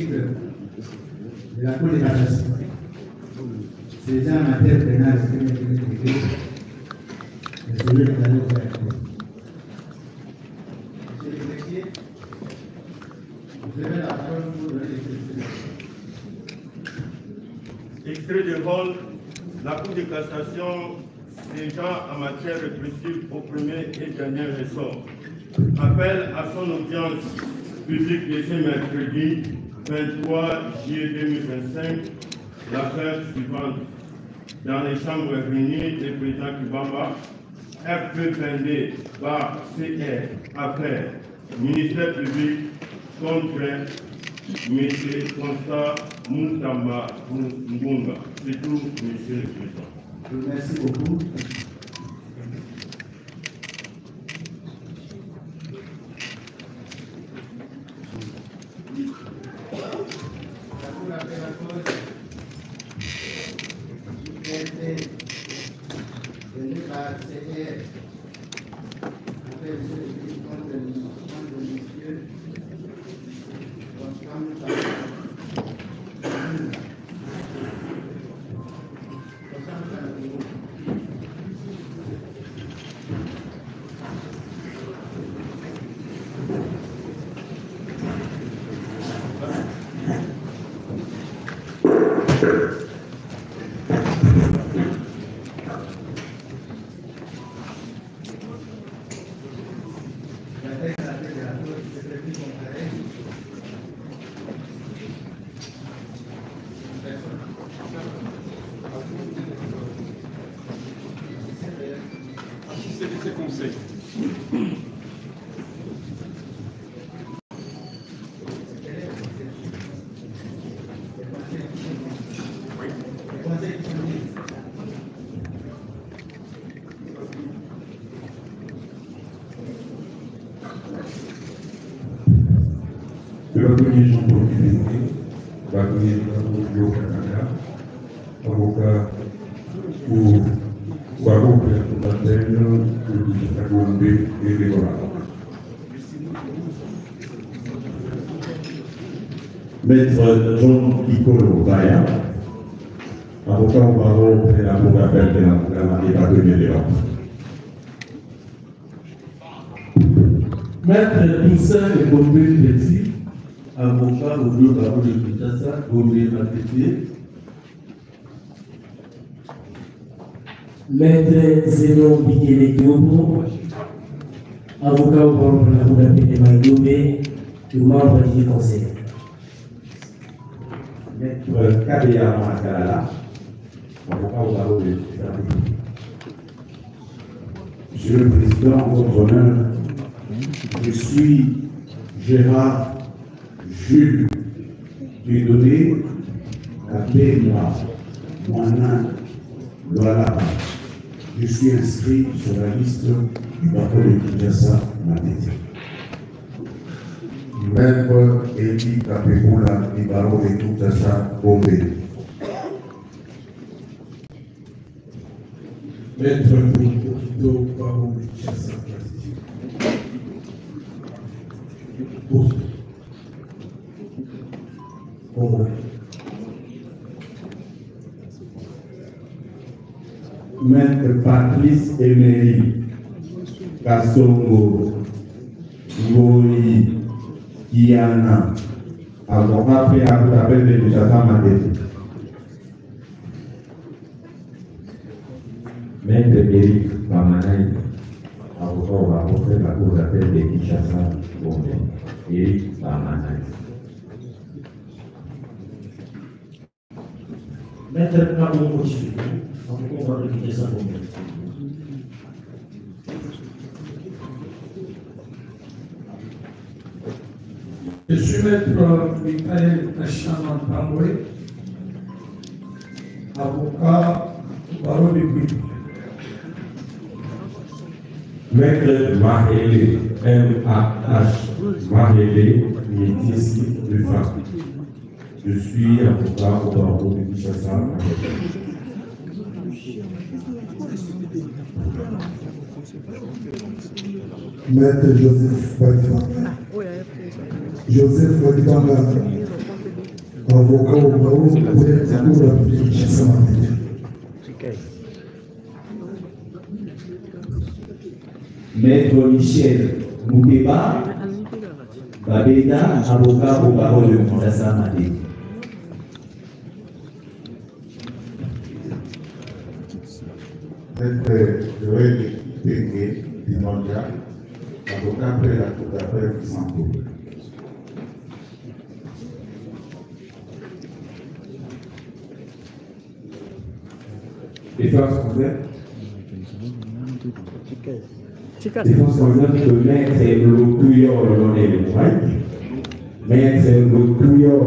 de la Cour de cassation. C'est déjà en matière pénale que nous avons expliqué. Et celui qui a dit que Monsieur le greffier, vous avez la parole pour donner l'extrait. Extrait de vol, la Cour de cassation, déjà en matière répressive au premier et dernier ressort, appelle à son audience publique de ce mercredi 23 juillet 2025 l'affaire suivante. Dans les chambres réunies du président Kibamba, FP22 par CR Affaires, ministère public contre M. Constant Moutamba Mbunga. C'est tout, monsieur le président. Merci beaucoup. De la commission pour l'unité, va donner le au Canada, avocat pour Waro Présentatelle, le Gombe et les Voilà. Maître John Piccolo Baya, avocat au barreau et la Cour d'appel de la Marée Bâtonnier de l'Ordre. Maître Toussaint et Gombe Petit, avocat au bureau barreau de Kinshasa, Gombe Matete. Maître Zénon Bikele Kyobo, avocat au barreau de la Cour d'appel de Maïdomé, et membre du conseil. Maître Kabea Makalala, avocat au barreau de Kinshasa. Monsieur le Président, en votre honneur, je suis Gérard Jules Dieudonné, appelé moi-même Loala. Je suis inscrit sur la liste du barreau de Kinshasa Matete. Maître Eli Kapekula du barreau de Kinshasa Gombe. Maître Bourdo, barreau de Kinshasa Matete. Maître Patrice Emery Kassongo Ngoyi Kiana, avocat fait à vous appel de Kinshasa Matete. Maître Eric Bamanaï, avocat au barreau de la Cour d'appel de Kinshasa Gombe. Eric Bamanaï. Maître Pablo Mochi, avocat au barreau de Kinshasa Gombe. Je suis maître Michael Achaman Pamboué, avocat au barreau de Gouy. Maître Mahele, M-A-H, Mahele, Métis Rufa. Je suis avocat au barreau de Kinshasa. Maître Joseph Wadibanga. Joseph Wadibanga, avocat au barreau de Kinshasa. Maître Michel Moukeba, Babeda, avocat au barreau de Kinshasa Madé. Maître Joël Bengue Dinonja, avocat près la Cour d'appel de Santo. Défense convaincre. Défense convaincre que maître est le couillon l'on est le moyen. Maître est le couillon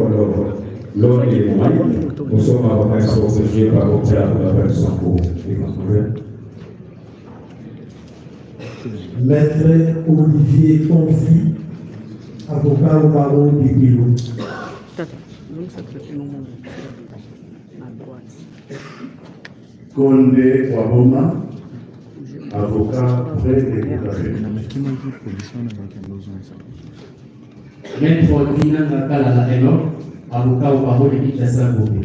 l'on est le moyen. Nous sommes avocats qui sont protégés par le théâtre de la personne pour défense convaincre. Maître Olivier Confi, avocat au barreau de Guilou. Condé Waboma, avocat près des Coudavés. Maître Dina Nakala Eno, avocat au barreau de Kinshasa Gobé.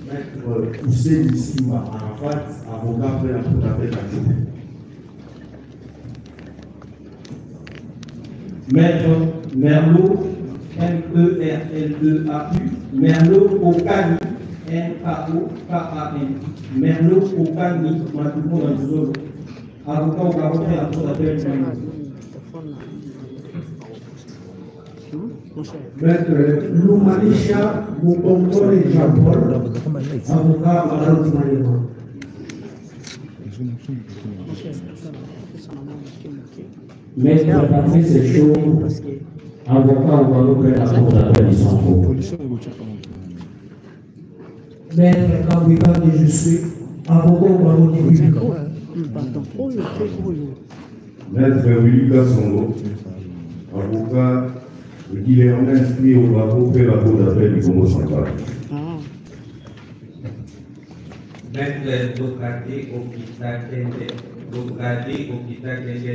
Maître Hussein Sima Arafat, avocat près la Cour d'appel de Maître Merlot, M-E-R-L-E-A-U, Merlot Okani, M-A-O-K-A-N, Merlot Okani, Matouko Manzolo, avocat au barreau de la Cour d'appel de Maître Loumanisha Moukongole Jean-Paul, avocat au barreau de Maïma. Maître Patrice Chaud, avocat au barreau de la Cour d'appel de Santo. Maître Kawika de Jussué, avocat au barreau de Guilou. Maître Willy Gassongo, avocat qui est inscrit au barreau près la Cour d'appel du Congo central. Maître Dokate Okita Kende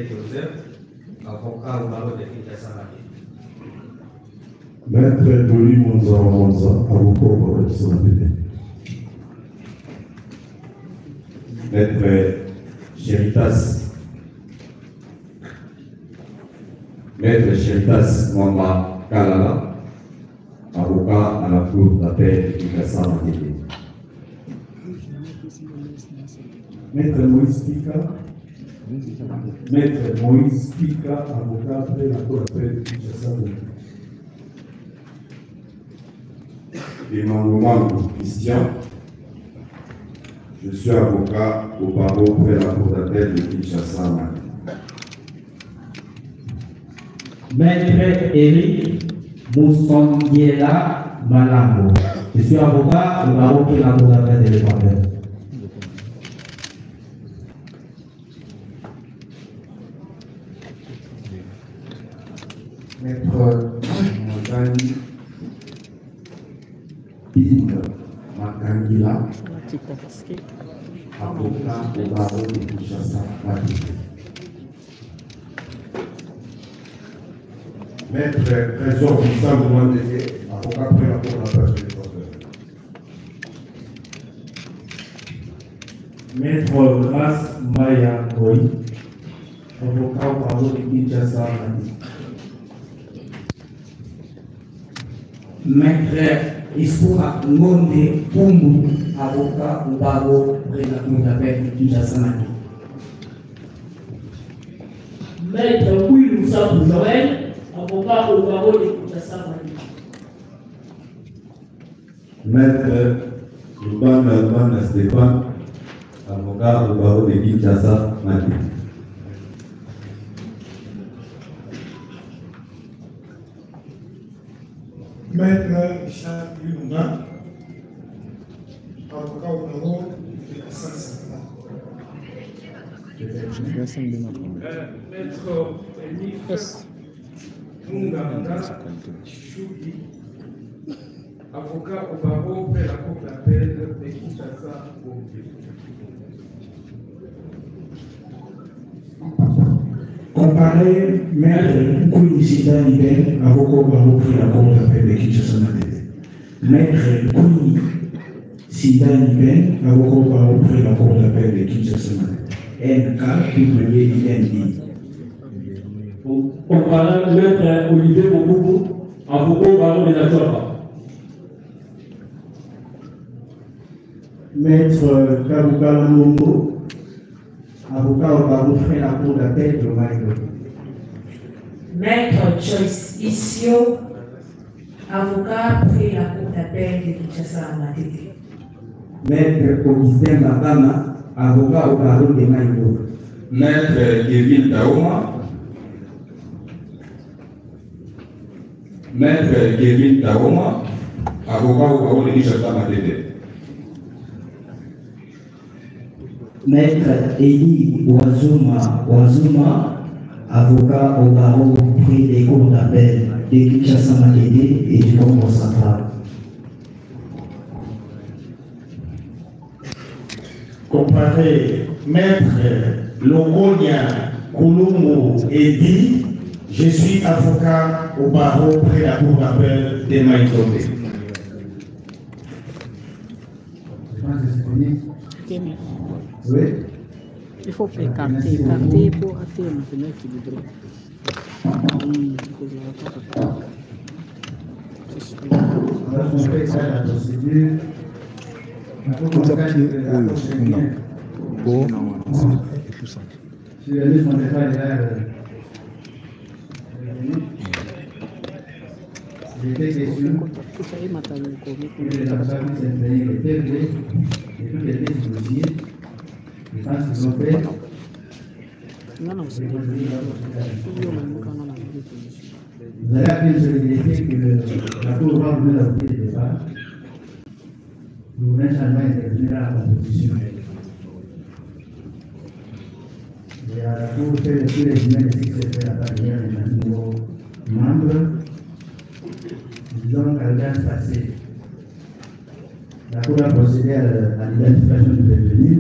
Joseph, avocat au barreau de Kinshasa Madé. Maître Doli Monza, avocat au barreau de Kinshasa. Maître Chéritas Mwamba Kalala, avocat à la Cour d'appel de Kinshasa Madé. Maître Moïse Pika, avocat près la Cour d'appel de Kinshasa. Et Mango Christian, je suis avocat au barreau près la Cour d'appel de Kinshasa Madé. Maître Eric Moussandiela Malambo, je suis avocat au barreau de la Cour d'appel de l'Équateur. Maître Mozani Bin Makangila, avocat au barreau de Kinshasa Madé. Maître Trésor Gustave Mwandeke, avocat près la Cour d'appel de l'Équateur. Maître Grace Maya Goy, avocat au barreau de Kinshasa Madé. Maître Ispoura Monde Pumbu, avocat au barreau près la Cour d'appel de Kinshasa Madé. Maître Will Moussabou Joël, avocat au barreau de Kinshasa Madé. Maître Lubana Stéphane, avocat au barreau de Kinshasa Madé. Maître Richard Lunga, avocat au barreau de Maître Elif Munganga Chouki, avocat au barreau près la cour d'appel de Kinshasa. Comparé Maître Kouni Sida Niben, avocat au barreau près la cour d'appel de Kinshasa. Maître Kouni Sida Niben, avocat au barreau près la cour d'appel de Kinshasa. NKWIND. Comparé Maître Olivier Mokoubou, avocat au barreau de la Chouapa. Maître Kabuka Longo, avocat au barreau près la cour d'appel de Maïgo. Maître Joyce Issio, avocat près la cour d'appel de Kinshasa Matete. Maître Augustin Babama, avocat au barreau de Maïgo. Maître Kevin Taoma. Maître Kevin Taoma, avocat au barreau de Kinshasa Matete. Maître Eli Wazuma, avocat au barreau près des cours d'appel de Kinshasa Matete et du Congo central. Comparé Maître Longonia Kouloumou Edi, je suis avocat au barreau près la cour d'appel de Maïtombe. Oui. Il faut écarter pour atteindre un équilibre. On fait ça la procédure. Sur la liste, on n'est pas là. J'ai des questions. Les responsables s'imprégner les TVD et tout les dossiers. Je pense qu'ils ont fait. Vous avez appris une solidité que la Cour va vous donner le départ. Vous voulez seulement intervenir dans la compétition. Et à la Cour fait tous les humains de ce qui se fait à partir de nouveaux membres. Disons qu'à l'année passée, la Cour a procédé à l'identification du détenu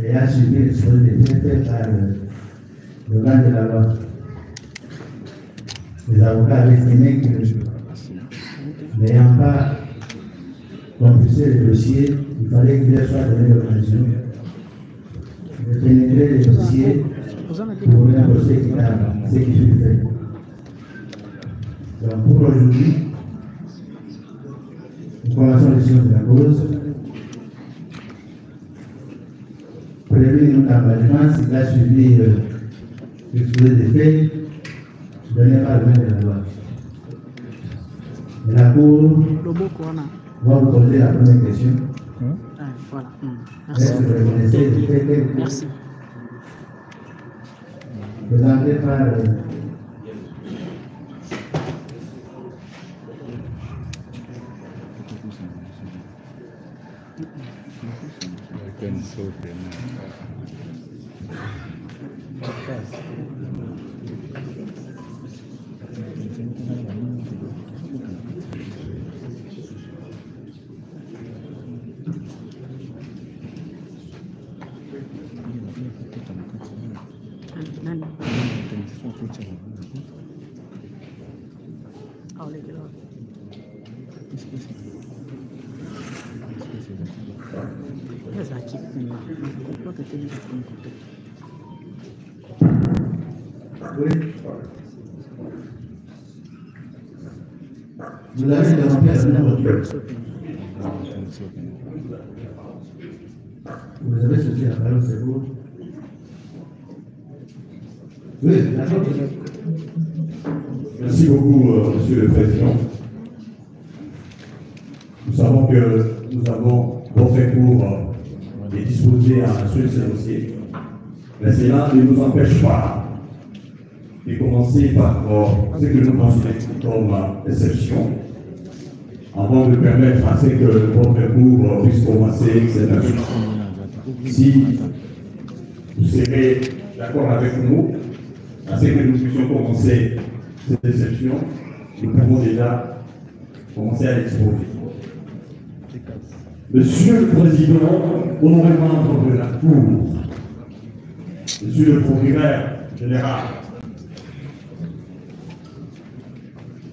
et a suivi l'exposé des faits fait par le grand de la loi. Les avocats avaient estimé que, n'ayant pas compulsé le dossier, il fallait qu'il leur soit donné l'occasion de pénétrer les dossiers pour un procès équitable, ce qui fut fait. Donc pour aujourd'hui, nous commençons les choses de la cause. Prévu notre engagement, s'il a suivi l'exposé des faits, donné par le maître de la loi. Et la Cour va vous poser la première question. Voilà. Est-ce que vous reconnaissez le fait que Merci. présenté par vous avez demandé à ce numéro. Vous avez sauté la parole, c'est vous. Oui, d'accord. Merci beaucoup, Monsieur le Président. Nous savons que nous avons fait cours et disposé à instruire ce dossier. Mais cela ne nous empêche pas de commencer par ce que nous considérons comme exception, avant de permettre à ce que votre cours puisse commencer cette année. Si vous serez d'accord avec nous, à ce que nous puissions commencer cette session, nous pouvons déjà commencer à l'exposer. Monsieur le Président, honoré membre de la Cour, Monsieur le Procureur général,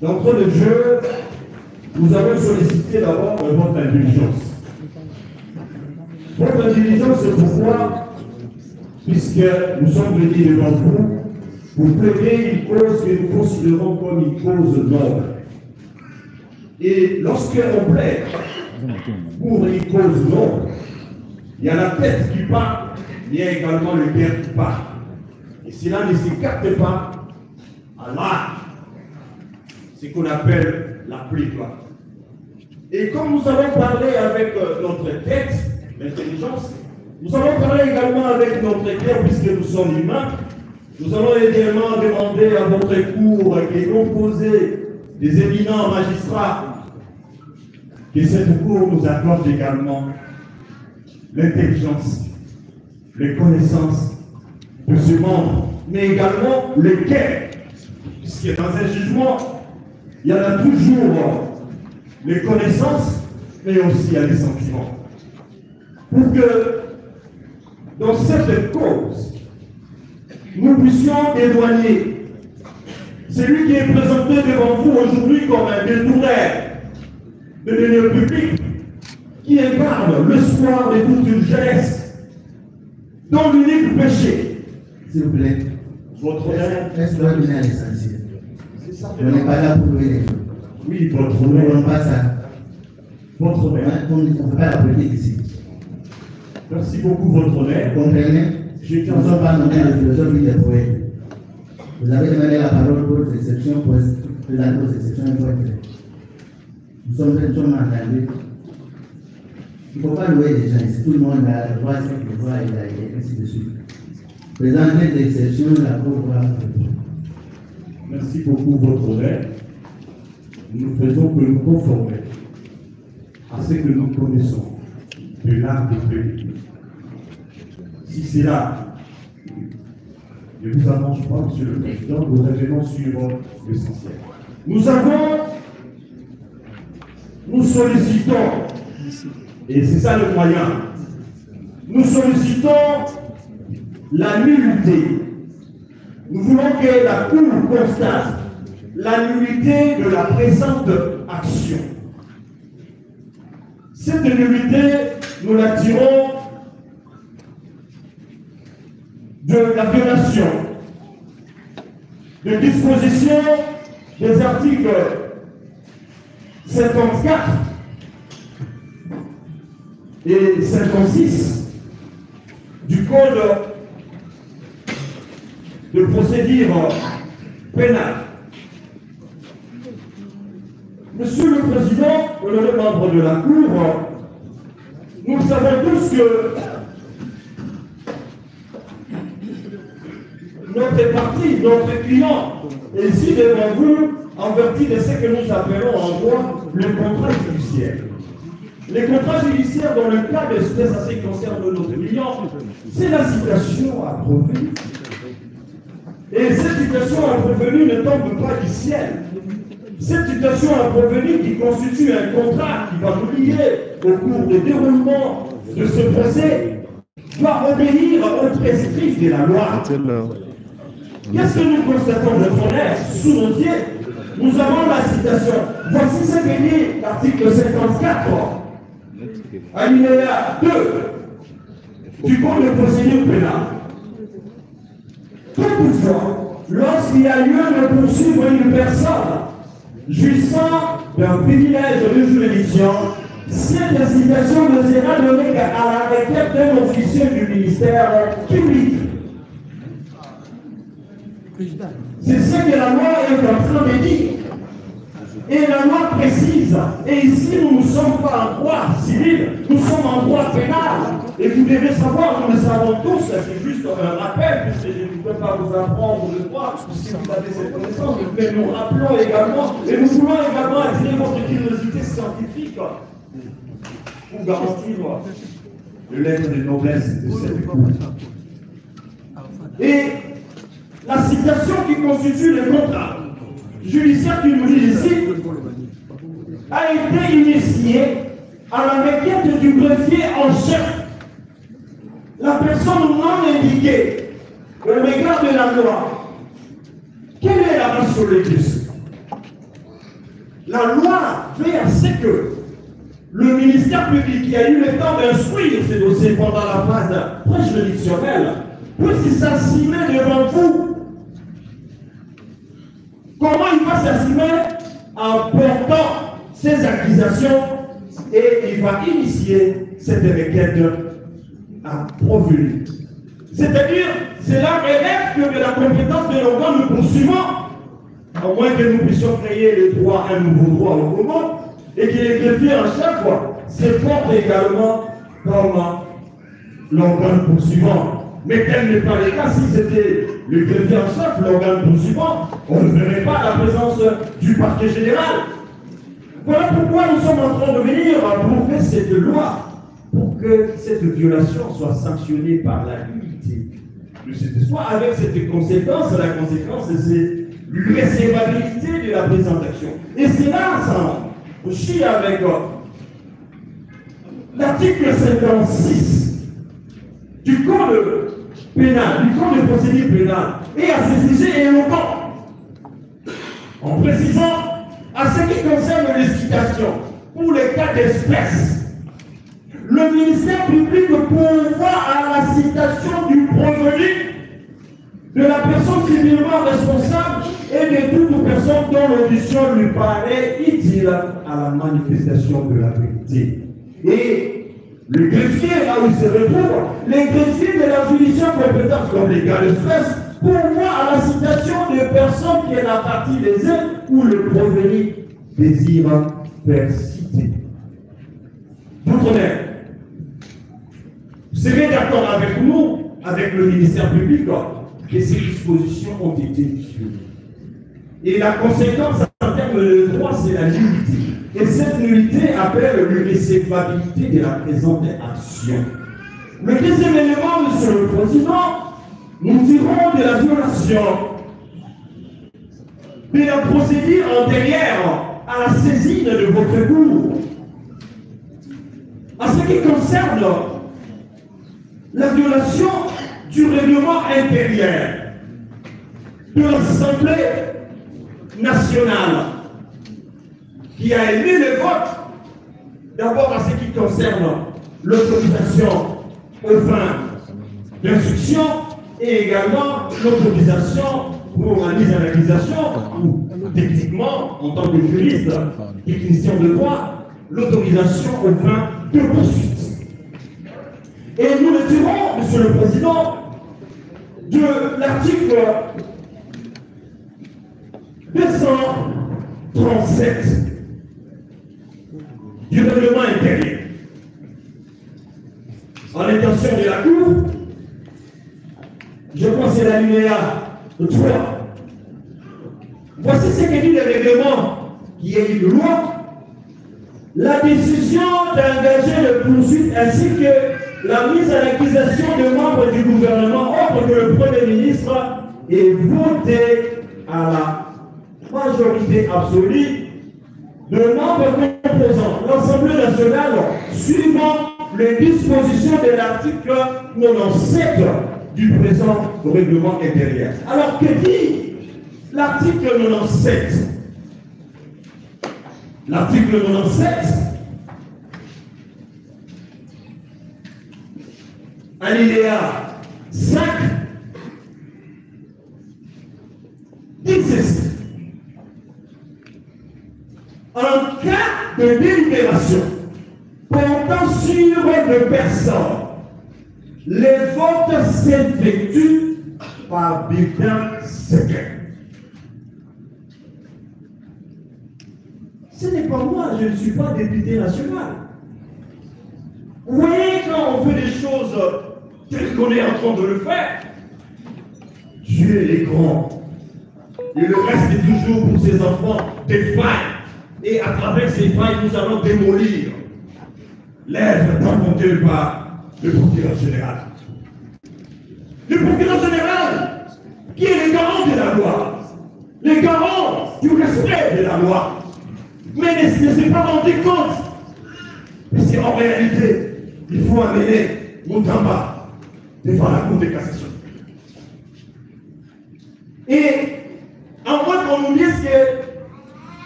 d'entrée de jeu, nous avons sollicité d'abord votre indulgence. Votre indulgence, c'est pourquoi, puisque nous sommes venus devant vous, pour plaider une cause que nous considérons comme une cause noble. Et lorsqu'on plaide pour une cause noble, il y a la tête qui part, il y a également le cœur qui part. Et cela ne s'écarte pas à l'art, ce qu'on appelle la prétoire. Et comme nous avons parlé avec notre tête, l'intelligence, nous avons parlé également avec notre cœur, puisque nous sommes humains. Nous allons également demander à votre cour, qui est composée des éminents magistrats, que cette cour nous accorde également l'intelligence, les connaissances de ce membre, mais également le cœur, puisque dans un jugement, il y en a toujours les connaissances, mais aussi il y a les sentiments. Pour que dans cette cause, nous puissions éloigner celui qui est présenté devant vous aujourd'hui comme un détourné de l'union publique, qui incarne l'espoir de toute une jeunesse, dont l'unique péché. S'il vous plaît, votre honneur, laisse-moi donner à l'essentiel. On n'est pas là pour louer les gens. Oui, votre On ne honneur. pas ça. Votre honneur. On ne fait pas la politique ici. Merci beaucoup, votre honneur. Vous comprenez? Nous ne sommes pas nommés à la philosophie des poètes. Vous avez demandé la parole pour les exceptions, pour présenter aux exceptions et pour être. Nous sommes entendus. Il ne faut pas louer les gens ici. Tout le monde a le droit, c'est le droit, et ainsi de suite. Présenter des exceptions, la Cour va répondre. Merci beaucoup, votre honneur. Nous faisons que nous conformer à ce que nous connaissons de l'art de plaider. Si c'est là, ne vous avance pas, Monsieur le Président, nous revenons sur l'essentiel. Nous sollicitons, et c'est ça le moyen, nous sollicitons la nullité. Nous voulons que la Cour constate la nullité de la présente action. Cette nullité, nous la tirons de la violation de dispositions des articles 54 et 56 du Code de procédure pénale. Monsieur le Président, honoré membre de la Cour, nous savons tous que notre parti, notre client, est ici devant vous en vertu de ce que nous appelons en droit le contrat judiciaire. Les contrats judiciaires, dans le cas de ce qui concerne notre client, c'est la citation à prouver. Et cette citation à prouver ne tombe pas du ciel. Cette citation à prouver qui constitue un contrat qui va nous lier au cours du déroulement de ce procès doit obéir aux prescrits de la loi. Qu'est-ce que nous constatons de honneur sous nos yeux? Nous avons la citation. Voici ce que dit l'article 54, alinéa 2 du Code de procédure pénale. Toutefois, lorsqu'il y a lieu de poursuivre une personne jouissant d'un privilège de juridiction, cette citation ne sera donnée qu'à la requête d'un officier du ministère public. C'est ce que la loi est en train de dire. Et la loi précise. Et ici, nous ne sommes pas en droit civil, nous sommes en droit pénal. Et vous devez savoir, nous le savons tous, c'est juste un rappel, puisque je ne peux pas vous apprendre le droit, si vous avez cette connaissance, mais nous rappelons également, et nous voulons également attirer votre curiosité scientifiques pour garantir le lettre de noblesse de cette épouse. Et la citation qui constitue le contrat judiciaire qui nous dit ici a été initiée à la requête du greffier en chef. La personne non indiquée au regard de la loi. Quelle est la base sur l'église? La loi fait à ce que le ministère public qui a eu le temps d'instruire ces dossiers pendant la phase pré-juridictionnelle puisse s'assumer devant vous. Comment il va s'assumer? En portant ses accusations et il va initier cette requête à provenir. C'est-à-dire, cela relève que de la compétence de l'organe nous poursuivant, à moins que nous puissions créer le droit, un nouveau droit au Congo, et que les greffiers en chef se portent également comme l'organe poursuivant. Mais tel n'est pas le cas. Si c'était le greffier en chef, l'organe poursuivant, on ne verrait pas la présence du parquet général. Voilà pourquoi nous sommes en train de venir pour faire cette loi, pour que cette violation soit sanctionnée par la nullité de cette histoire, avec cette conséquence. La conséquence, c'est l'irrécevabilité de la présente action. Et c'est là, ça aussi avec l'article 56 du Code pénal, du Code de procédure pénale, et à ce sujet éloquent, en précisant à ce qui concerne les citations, pour les cas d'espèce, le ministère public pourvoit à la citation du prévenu, de la personne civilement responsable et de toute personne dont l'audition lui paraît utile à la manifestation de la vérité. Et le greffier, là où il se retrouve, les greffiers de la juridiction compétente, comme les cas d'espèce, pourvoient à la citation de personnes qui est la partie des uns où le prévenu désire faire citer. D'outre-mer, vous serez d'accord avec nous, avec le ministère public, que ces dispositions ont été violées. Et la conséquence en termes de droit, c'est la nullité. Et cette nullité appelle l'irrécevabilité de la présente action. Le deuxième élément, Monsieur le Président, nous dirons de la violation de la procédure antérieure à la saisine de votre cour. En ce qui concerne la violation du règlement intérieur de l'Assemblée nationale qui a émis le vote, d'abord à ce qui concerne l'autorisation aux fins d'instruction et également l'autorisation pour la mise en accusation, ou techniquement, en tant que juriste, technicien de droit, l'autorisation aux fins de poursuite. Et nous le tirons, Monsieur le Président, de l'article 237 du règlement intérieur. En l'intention de la Cour, je pense que c'est l'alinéa 3. Voici ce que dit le règlement qui est une loi. La décision d'engager le poursuite ainsi que la mise en accusation de membres du gouvernement autre que le Premier ministre est votée à la majorité absolue de membres composant l'Assemblée nationale suivant les dispositions de l'article 97 du présent règlement intérieur. Alors que dit l'article 97? L'article 97, alinéa 5, dit ceci. En cas de délibération portant sur une personne, les votes s'effectuent par bulletin secret. Ce n'est pas moi, je ne suis pas député national. Vous voyez, quand on fait des choses telles qu'on est en train de le faire, Dieu est grand. Et le reste est toujours pour ses enfants des failles Et à travers ces failles, nous allons démolir l'œuvre inventée par le procureur général. Le procureur général, qui est le garant de la loi, le garant du respect de la loi, mais ne s'est pas rendu compte. Parce qu'en réalité, il faut amener Moutamba devant la Cour de cassation. Et à moins qu'on nous dise que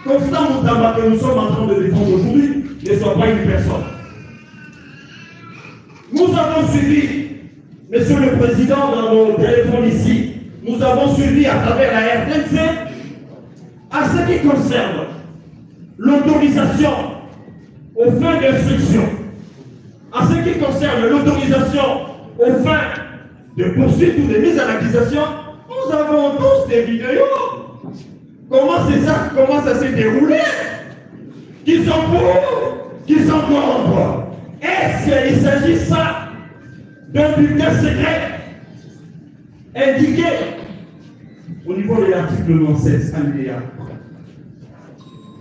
Constant Moutamba que nous sommes en train de défendre aujourd'hui ne soit pas une personne. Nous avons suivi, Monsieur le Président, dans nos téléphones ici, nous avons suivi à travers la RTNC à ce qui concerne l'autorisation aux fins d'instruction, à ce qui concerne l'autorisation aux fins de poursuite ou de mise en accusation, nous avons tous des vidéos. Comment ça s'est déroulé? Qui sont pour, qui sont contre. Est-ce qu'il s'agit ça d'un bulletin secret indiqué au niveau de l'article 96,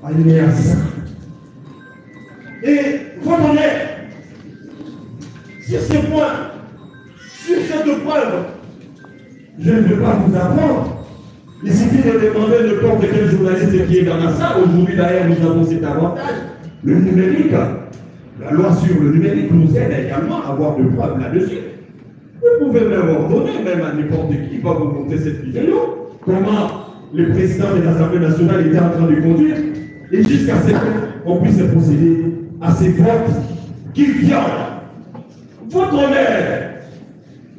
alinéa 5. Et votre honneur, sur ce point, sur cette preuve, je ne veux pas vous apprendre. Il suffit de demander n'importe quel journaliste qui est dans la salle. Aujourd'hui, d'ailleurs, nous avons cet avantage. Le numérique, la loi sur le numérique nous aide également à avoir de preuves là-dessus. Vous pouvez même ordonner, même à n'importe qui va vous montrer cette vidéo, comment le président de l'Assemblée nationale était en train de conduire, et jusqu'à ce qu'on puisse procéder à ces votes qui violent votre honneur.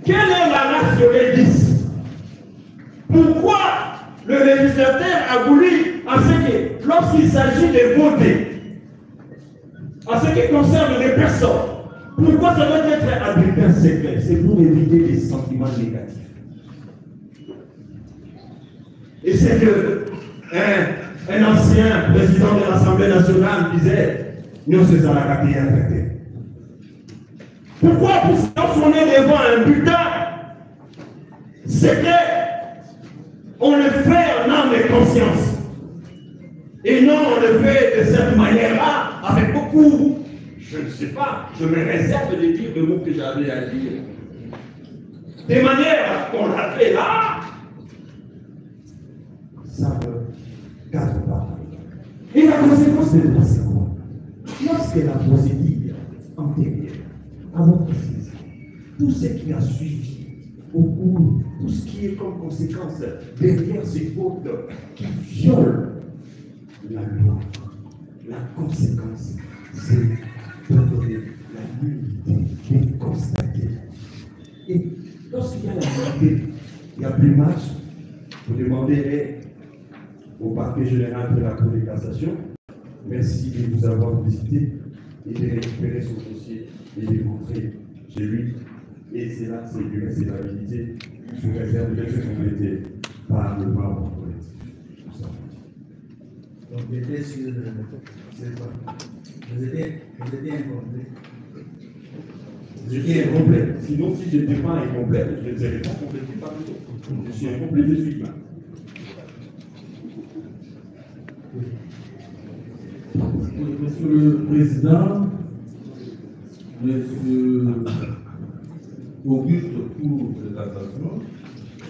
Quelle est la ratio legis? Pourquoi le législateur a voulu, à ce que, lorsqu'il s'agit de voter, à ce qui concerne les personnes, pourquoi ça doit être un bulletin secret? C'est pour éviter les sentiments négatifs. Et c'est que un ancien président de l'Assemblée nationale disait, nous sommes à la quatrième traité. Pourquoi lorsqu'on est devant un bulletin secret, on le fait en âme et conscience. Et non, on le fait de cette manière-là, avec beaucoup, je ne sais pas, je me réserve de dire le mot que j'avais à dire. De manière qu'on l'a fait là, ça ne garde pas. Et la conséquence de ça, c'est quoi? Lorsque la procédure antérieure, avant précisé, tout ce qui a suivi, au cours, tout ce qui est comme conséquence derrière ces fautes qui violent la loi, la conséquence, c'est de donner la nullité, de constater. Et lorsqu'il y a la nullité, il n'y a plus match, vous demanderez au parquet général de la Cour de cassation, merci de vous avoir visité et de récupérer son dossier et de montrer chez lui. Et c'est là, c'est une recevabilité sous réserve d'être complétée par le membre collectif. Donc, j'étais sur vous étiez incomplet. J'étais incomplet. Sinon, si je n'étais pas incomplet, je ne serais pas complété par les autres. Je suis incomplet de suite là. Monsieur le Président, Monsieur Auguste Cour de cassation,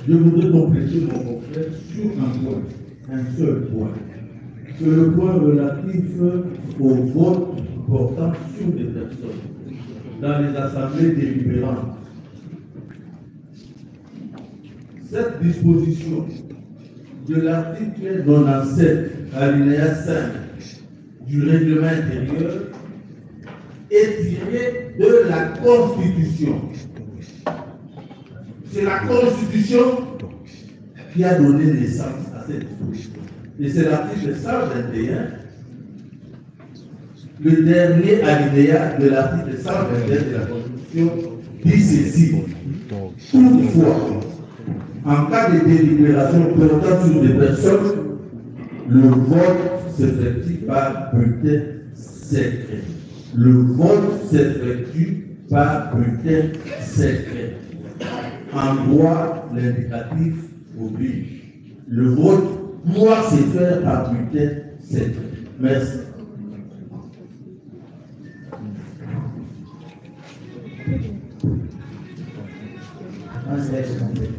je voudrais compléter mon confrère sur un point, un seul point. C'est le point relatif au vote portant sur des personnes dans les assemblées délibérantes. Cette disposition de l'article 97, alinéa 5 du règlement intérieur est tirée de la Constitution. C'est la Constitution qui a donné naissance à cette disposition. Et c'est l'article 121, le dernier alinéa de l'article 121 de la Constitution, dit ceci. Toutefois, en cas de délibération portant sur des personnes, le vote s'effectue par bulletin secret. Le vote s'effectue par bulletin secret. En droit, l'indicatif oblige. Le vote doit se faire par bulletin secret. Merci.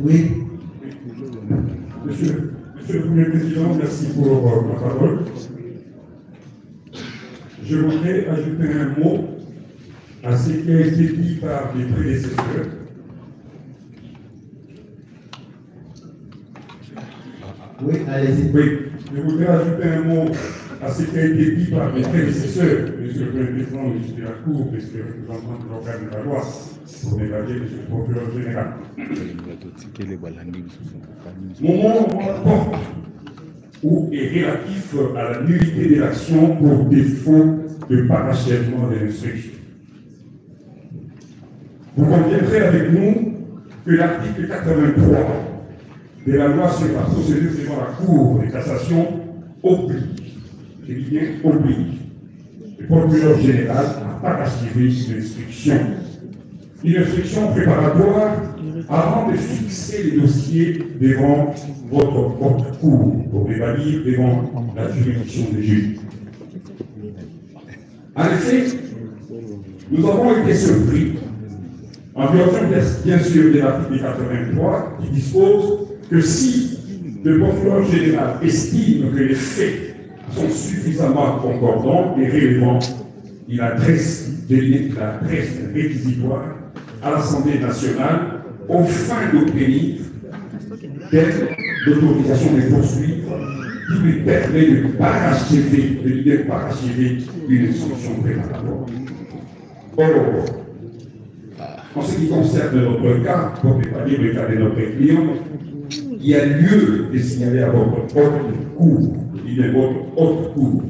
Oui. Monsieur le Premier Président, merci pour ma parole. Je voudrais ajouter un mot à ce qui a été dit par mes prédécesseurs. Oui, allez-y. Oui, je voudrais ajouter un mot à ce qui a été dit par mes prédécesseurs, Monsieur le Premier Président, Monsieur de la Cour, Monsieur le représentant de l'organe de la loi, pour évaluer Monsieur le procureur général. Mon mot porte ou est relatif à la nullité de l'action pour défaut de parachèvement de l'instruction. Vous conviendrez avec nous que l'article 83 de la loi sur la procédure devant la Cour de cassation oblige, je dis bien oblige, le procureur général à parachever l'instruction. Une instruction préparatoire avant de fixer les dossiers devant votre haute cour pour évaluer devant la juridiction des juges. En effet, nous avons été surpris, en vertu bien sûr de l'article 83, qui dispose que si le procureur général estime que les faits sont suffisamment concordants et relevants, il adresse la presse réquisitoire à l'Assemblée nationale aux fins d'obtenir l'autorisation de poursuivre qui lui permet de parachever une instruction préparatoire. Or, en ce qui concerne notre cas, pour ne pas dire le cas de notre client, il y a lieu de signaler à votre haute cour, votre haute cour,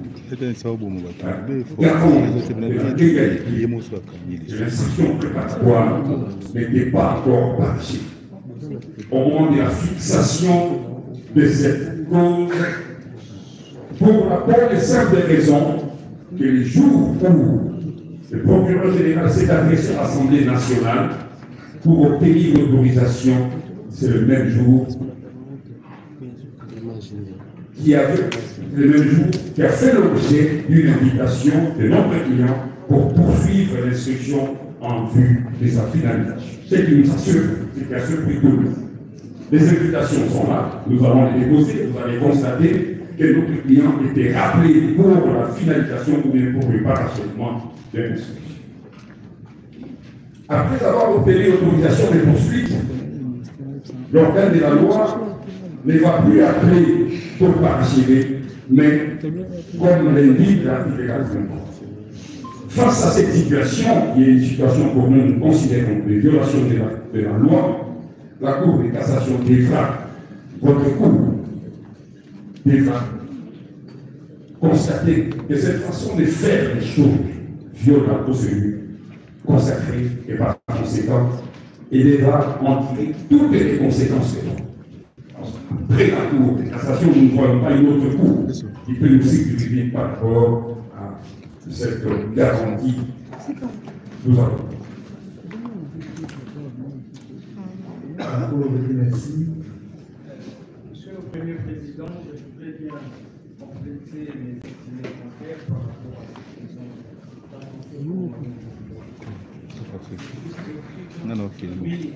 l'instruction préparatoire n'était pas encore parachée. Au moment de la fixation de cette cause, pour la bonne et simple raison que les jours où le procureur général s'est adressé à l'Assemblée nationale pour obtenir l'autorisation, c'est le même jour qui a fait l'objet d'une invitation de notre client pour poursuivre l'instruction en vue de sa finalisation. C'est qui nous assure, c'est qui a surpris tout le monde. Les invitations sont là, nous allons les déposer, vous allez constater que notre client était rappelé pour la finalisation ou bien pour le parachèvement de l'instruction. Après avoir obtenu l'autorisation de poursuite, l'organe de la loi ne va plus appeler pour parachever, mais comme l'indique l'article 83. Face à cette situation, qui est une situation que nous considérons de violation de la loi, la Cour de cassation devra, votre Cour devra constater que cette façon de faire les choses viole la procédure consacrée et par conséquent, et devra en tirer toutes les conséquences de l'ordre. Après la Cour de cassation, nous ne voyons pas une autre Cour qui peut nous sécuriser par rapport à cette garantie que nous avons. Merci. Monsieur le Premier Président, je voudrais bien compléter mes commentaires par rapport à cette question. Non, film. Oui.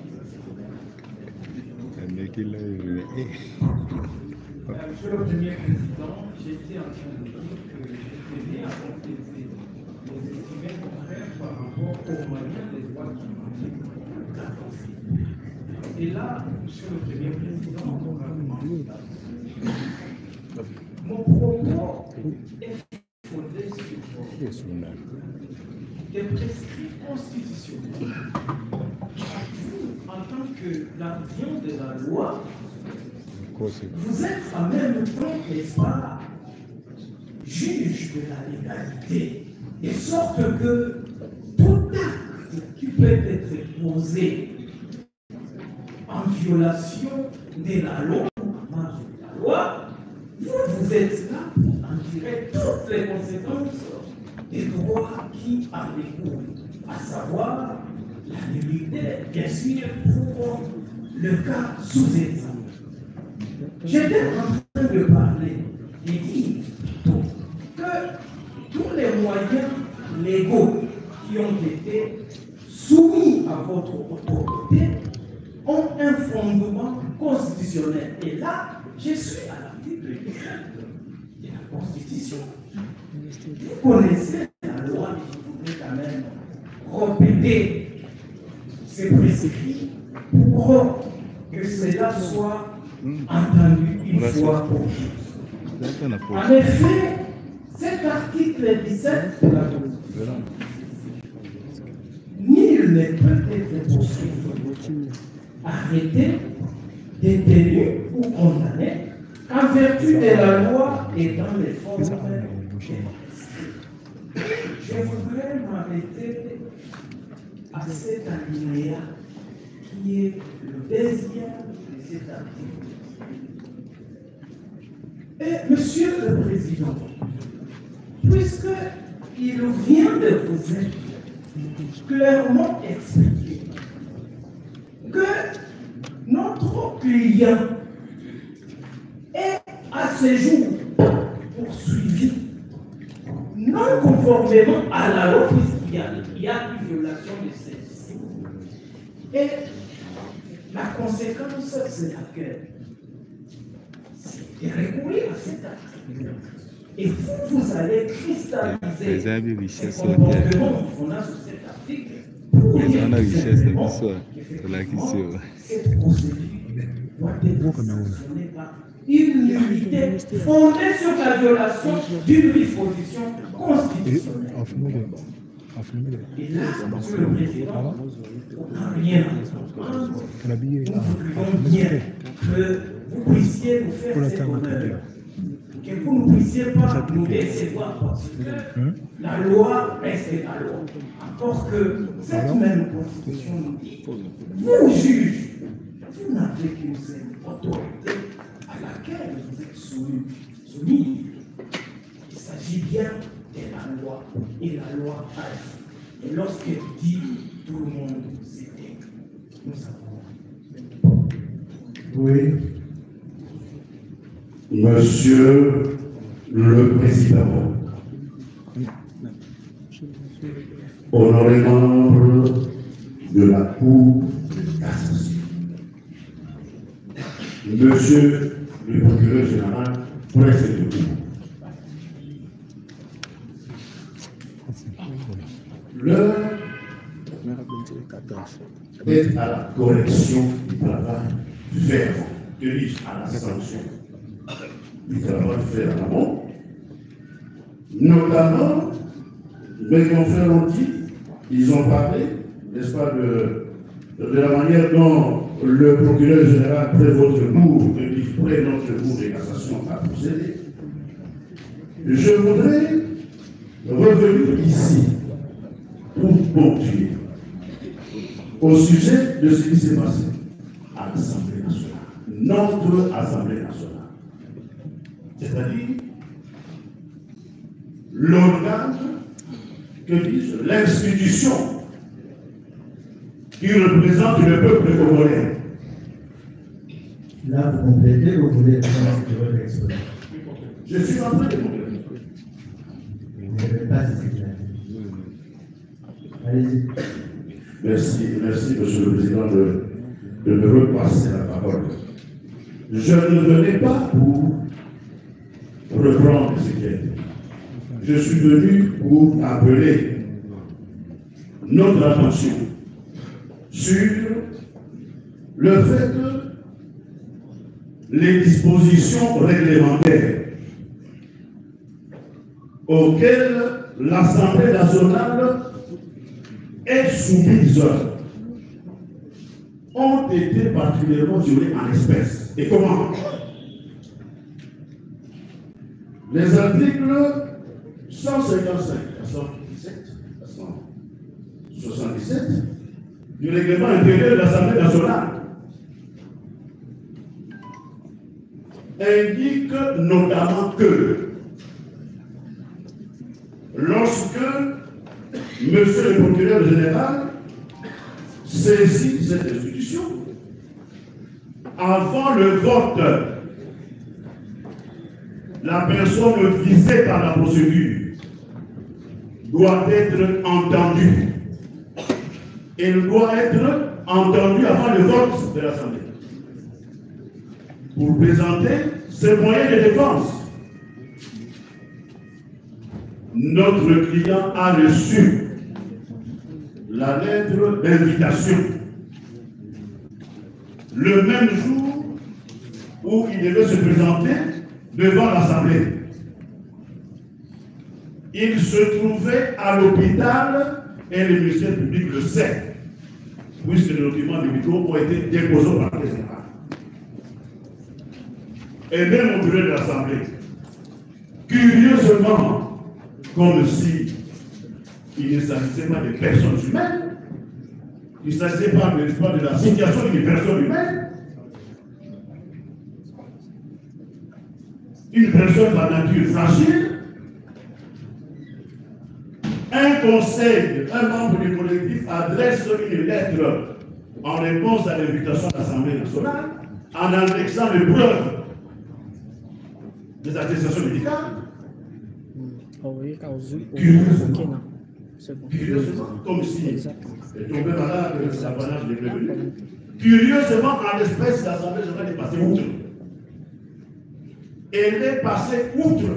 Monsieur le Premier Président, j'étais en train de dire que je tenais à compléter les estimés contraires par rapport aux moyens des droits qui m'ont. Et là, Monsieur le Premier Président, mon propos est fondé sur des prescrits constitutionnels. Vous, en tant que gardien de la loi, vous êtes en même temps, n'est-ce pas, juge de la légalité, de sorte que tout acte qui peut être posé en violation de la loi, vous êtes là pour en tirer toutes les conséquences des droits qui en découlent, à savoir la nullité, bien sûr, pour le cas sous-examen. J'étais en train de parler et dire que légaux qui ont été soumis à votre autorité ont un fondement constitutionnel. Et là, je suis à l'article 17 de la Constitution. Vous connaissez la loi, mais je voudrais quand même répéter ces prescrits pour que cela soit entendu une fois pour toutes. En effet, cet article 17 de la Constitution, nul ne peut être poursuivi, arrêté, détenu ou condamné en vertu de la loi et dans les formes des prescrits. Je voudrais m'arrêter à cet alinéa qui est le deuxième de cet article. Et Monsieur le Président, puisqu'il vient de vous être clairement expliqué que notre client est à ce jour poursuivi non conformément à la loi, puisqu'il y a une violation de celle-ci. Et la conséquence, c'est laquelle? C'est de recourir à cet article. Et vous allez cristalliser ce comportement en fondant sur cet article pour dire que cette procédure doit être sanctionnée par une nullité fondée sur la violation d'une disposition constitutionnelle. Et là, Monsieur le Président, on n'a rien à comprendre. Nous voudrions bien que vous puissiez nous faire cet honneur, que vous ne puissiez pas nous décevoir parce que la loi reste la loi. Encore que cette même Constitution nous dit, vous juges, vous n'avez qu'une seule autorité à laquelle vous êtes soumis. Il s'agit bien de la loi, et la loi reste. Et lorsqu'elle dit tout le monde s'éteint, nous savons. Oui. Monsieur le Président, honorés membres de la Cour de cassation, Monsieur le procureur général, presse de Cour, l'heure est à la correction du travail ferme, à la sanction du travail fait en amont, notamment, mes confrères ont dit, ils ont parlé, n'est-ce pas, de la manière dont le procureur général près votre cour, près notre cour de cassation a procédé. Je voudrais revenir ici pour ponctuer au sujet de ce qui s'est passé à l'Assemblée nationale, notre Assemblée nationale. C'est-à-dire l'organe, que dis-je, l'institution qui représente le peuple congolais. Là, vous complétez, vous voulez répondre à votre exposé. Je suis en train de compléter. Vous n'avez pas cette clair. Allez-y. Merci, Monsieur le Président, de me repasser la parole. Je ne venais pas pour reprendre ce qui est. Je suis venu pour appeler notre attention sur le fait que les dispositions réglementaires auxquelles l'Assemblée nationale est soumise ont été particulièrement violées en espèces. Et comment? Les articles 155, 117, 177 du règlement intérieur de l'Assemblée nationale indiquent notamment que lorsque Monsieur le procureur général saisit cette institution, avant le vote, la personne visée par la procédure doit être entendu. Il doit être entendu avant le vote de l'Assemblée. Pour présenter ses moyens de défense. Notre client a reçu la lettre d'invitation le même jour où il devait se présenter devant l'Assemblée. Il se trouvait à l'hôpital et le ministère public le sait, puisque les documents médicaux ont été déposés par le président. Et même au bureau de l'Assemblée, curieusement, comme si il ne s'agissait pas de personnes humaines, il ne s'agissait pas de la situation d'une personne humaine, une personne par nature fragile, un conseil, un membre du collectif adresse une lettre en réponse à l'invitation de l'Assemblée nationale en annexant les preuves des attestations médicales. Curieusement, comme si elle tombait malade, sa banage n'est prévenue. Curieusement, en l'espèce, l'Assemblée nationale est passée outre. Elle est passée outre.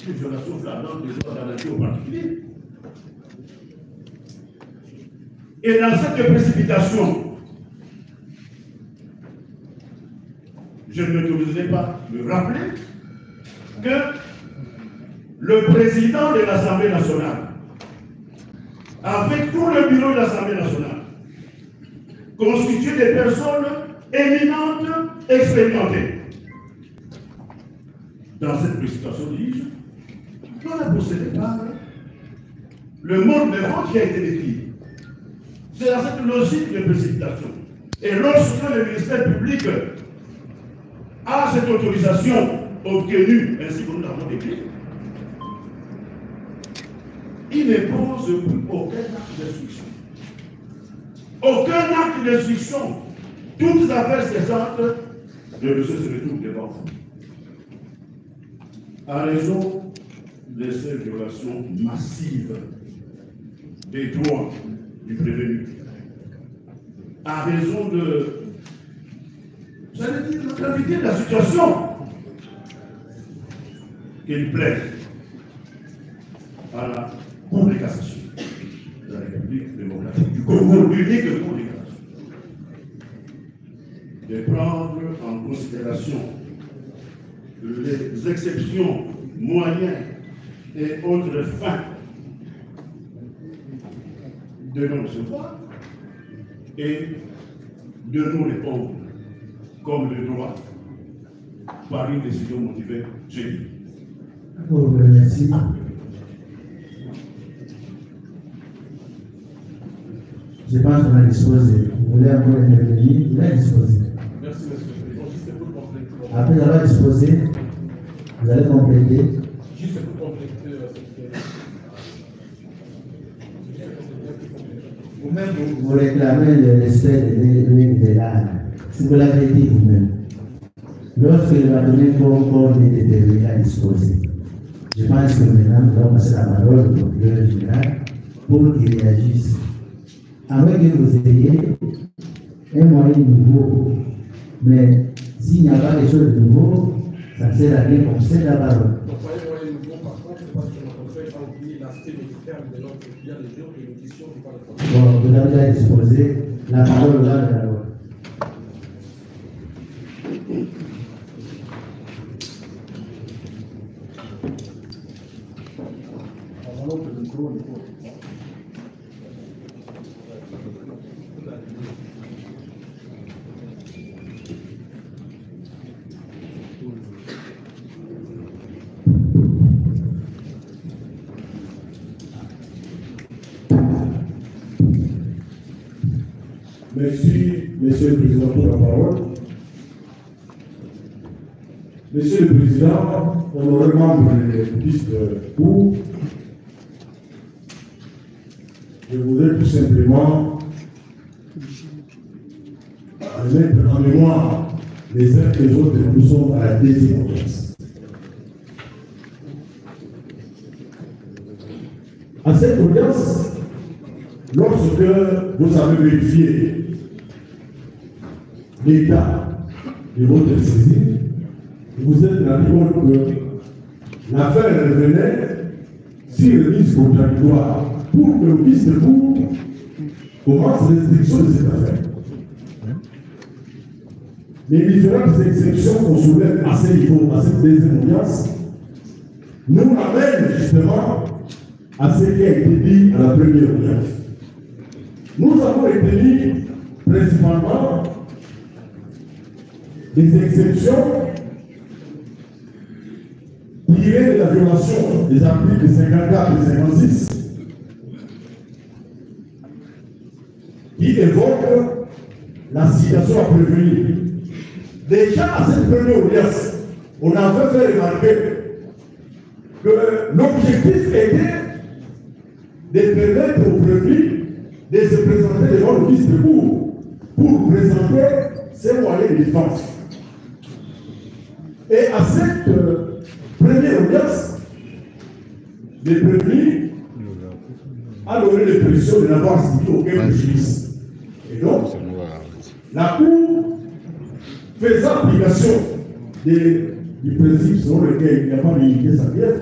Une violation flagrante des droits de la nature au particulier. Et dans cette précipitation, je ne m'autoriserai pas de rappeler que le président de l'Assemblée nationale, avec tout le bureau de l'Assemblée nationale, constitué des personnes éminentes, expérimentées. Dans cette précipitation, dis-je, on a procédé par le mode de vote qui a été décrit. C'est dans cette logique de précipitation. Et lorsque le ministère public a cette autorisation obtenue, ainsi que nous l'avons décrit, il ne pose plus aucun acte d'instruction. Aucun acte d'instruction. Toutes affaires cessantes, le dossier se retrouve devant vous. À raison de ces violations massives des droits du prévenu, à raison de, j'allais dire, la gravité de la situation, qu'il plaide à la Cour de cassation de la République démocratique du Congo, l'unique Cour de cassation, de prendre en considération les exceptions, moyens et autres fins de nos recevoir et de nous répondre comme le droit par une décision motivée génie. Merci. Je pense qu'on a disposé. Vous voulez encore intervenir? Vous avez disposé. Merci, monsieur le président. Juste pour compléter. Après avoir disposé, vous allez compléter. Juste pour compléter Vous-même, vous réclamez le respect de l'âme. Si vous l'avez dit vous-même. Lorsqu'il va donner corps déterminé à disposer, je pense que maintenant, nous allons passer la parole au procureur général pour qu'il réagisse. Avant que vous ayez un moyen nouveau, mais s'il n'y a pas quelque chose de nouveau, ça sert à rien qu'on cède la parole. Donc, pas un moyen nouveau, par contre, parce que notre confrère a oublié l'aspect médical de notre client, les jours et l'édition du pas de problème. Bon, vous avez déjà disposé la parole là de la loi. Merci, Monsieur le Président, pour la parole. Monsieur le Président, honorable membre de liste pour, je voudrais tout simplement mettre en mémoire les uns et les autres que nous sommes à la deuxième audience. À cette audience, lorsque vous avez vérifié l'état de votre saisine, vous êtes rendu compte que l'affaire revenait sur le ministre contradictoire pour que le ministre de Cour commence l'instruction de cette affaire. Les différentes exceptions qu'on soulève à ce niveau, à cette deuxième audience, nous amènent justement à ce qui a été dit à la première audience. Nous avons retenu principalement des exceptions tirées de la violation des articles 54 et 56 qui évoquent la citation à prévenir. Déjà à cette première audience, on avait fait remarquer que l'objectif était de permettre aux prévenus de se présenter devant le vice de cour pour présenter ses moyens de défense. Et à cette première audience, les prévenus a donné l'impression de n'avoir subi aucun préjudice. Et donc, la Cour, faisant application du principe selon lequel il n'y a pas d'unité sanitaire,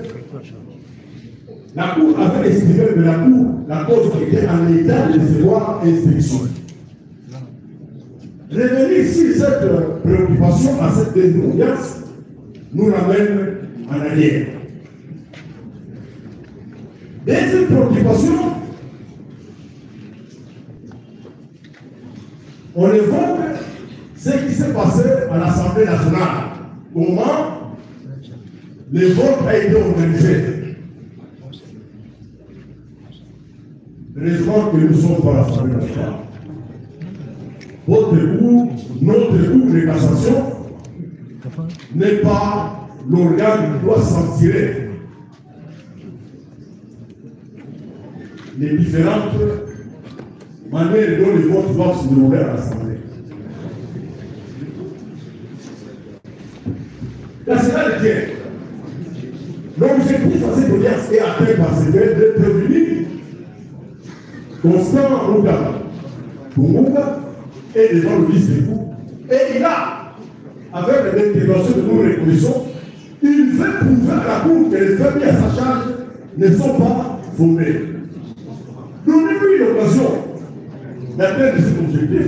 la Cour avait estimé que la cause était en état de recevoir instruction. Revenir sur cette préoccupation à cette deuxième audience nous ramène en arrière. Deuxième préoccupation, on évoque ce qui s'est passé à l'Assemblée nationale. Comment le vote a été organisé. Heureusement que nous ne sommes pas à l'Assemblée nationale. Votre cour, notre cour de cassation n'est pas l'organe qui doit censurer les différentes manières dont les votes doivent se dérouler à l'Assemblée. Là, c'est là le tien. L'objectif à cette audience est atteint par ce fait de prévenir Constant Lunga et devant le vice de cour. Et il a, avec l'intervention que nous reconnaissons, il veut prouver à la Cour que les faits mis à sa charge ne sont pas fondés. Donnez-lui l'occasion d'atteindre cet objectif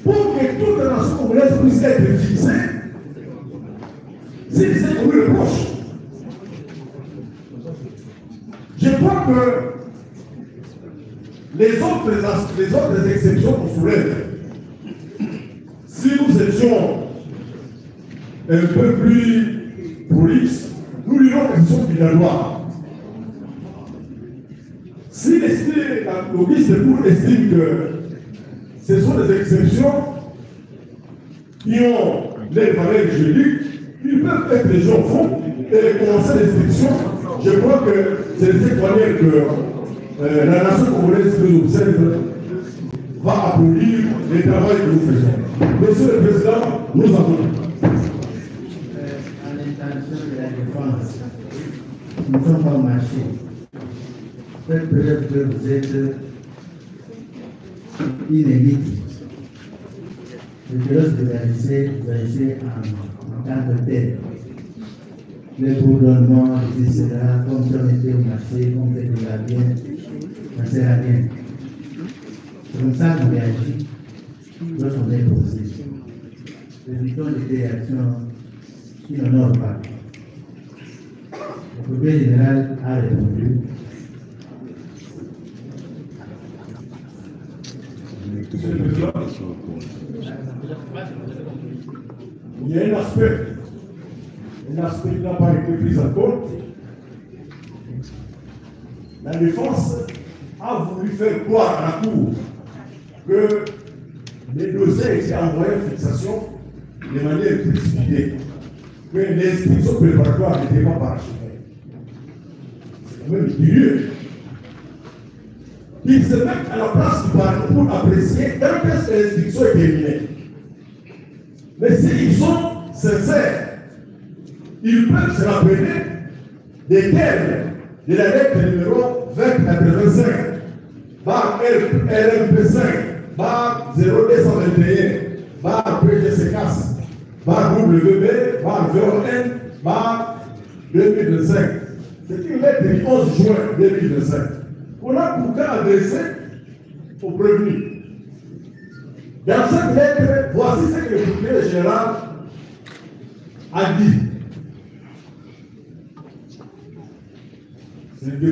pour que toute la nation congolaise puisse être fixée s'il s'est commis le proche. Je crois que les autres exceptions qu'on soulève, si nous étions un peu plus prolixes, nous dirons qu'elles sont obligatoires. Si le vice de cour estime que ce sont des exceptions qui ont les valeurs juridiques, ils peuvent être les gens au fond et commencer l'instruction. Je crois que c'est de cette manière que la nation congolaise que nous observe va applaudir le travail que nous faisons. Monsieur le Président, nous avons à l'intention de la défense, nous ne sommes pas au marché. Faites preuve que vous êtes inédite. Je lorsque vous agissez en tant que tel. Le bourdonnement, etc., comme si on était au marché, comme si on était bien, ça ne sert à rien. C'est comme ça qu'on réagit lorsqu'on est posé. Évitons des réactions qui n'honorent pas. Le procureur général a répondu. Il y a un aspect qui n'a pas été pris en compte. La défense a voulu faire croire à la Cour que les dossiers étaient envoyés en fixation de manière précipitée, que l'instruction préparatoire n'était pas parachevée. C'est quand même curieux. Ils se mettent à la place du Parlement pour apprécier un test que l'instruction est terminée. Mais s'ils sont sincères, ils peuvent se rappeler desquels de la lettre numéro 2085, bar RMP5, bar 0221, bar PGCCAS, bar WB, bar VON, bar 2025. C'est une lettre du 11 juin 2025 qu'on a pourtant adressée aux prévenus. Dans cette lettre, voici ce que le procureur général a dit. C'est le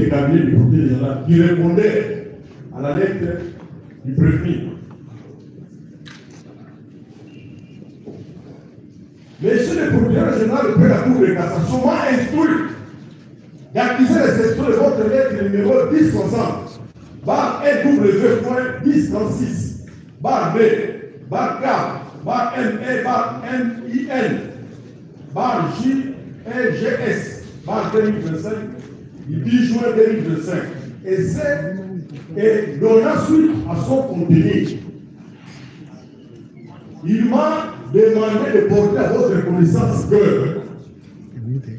cabinet du procureur général qui répondait à la lettre du prévenu. Monsieur le procureur général de la Cour de cassation m'a instruit d'accuser les extraits de votre lettre numéro 1060, barre NW.1036, barre B, barre K, barre ME, barre MIN, barre JLGS, barre 2025, du 10 juin 2025. Et donnant suite à son contenu, il m'a demandé de porter à votre connaissance que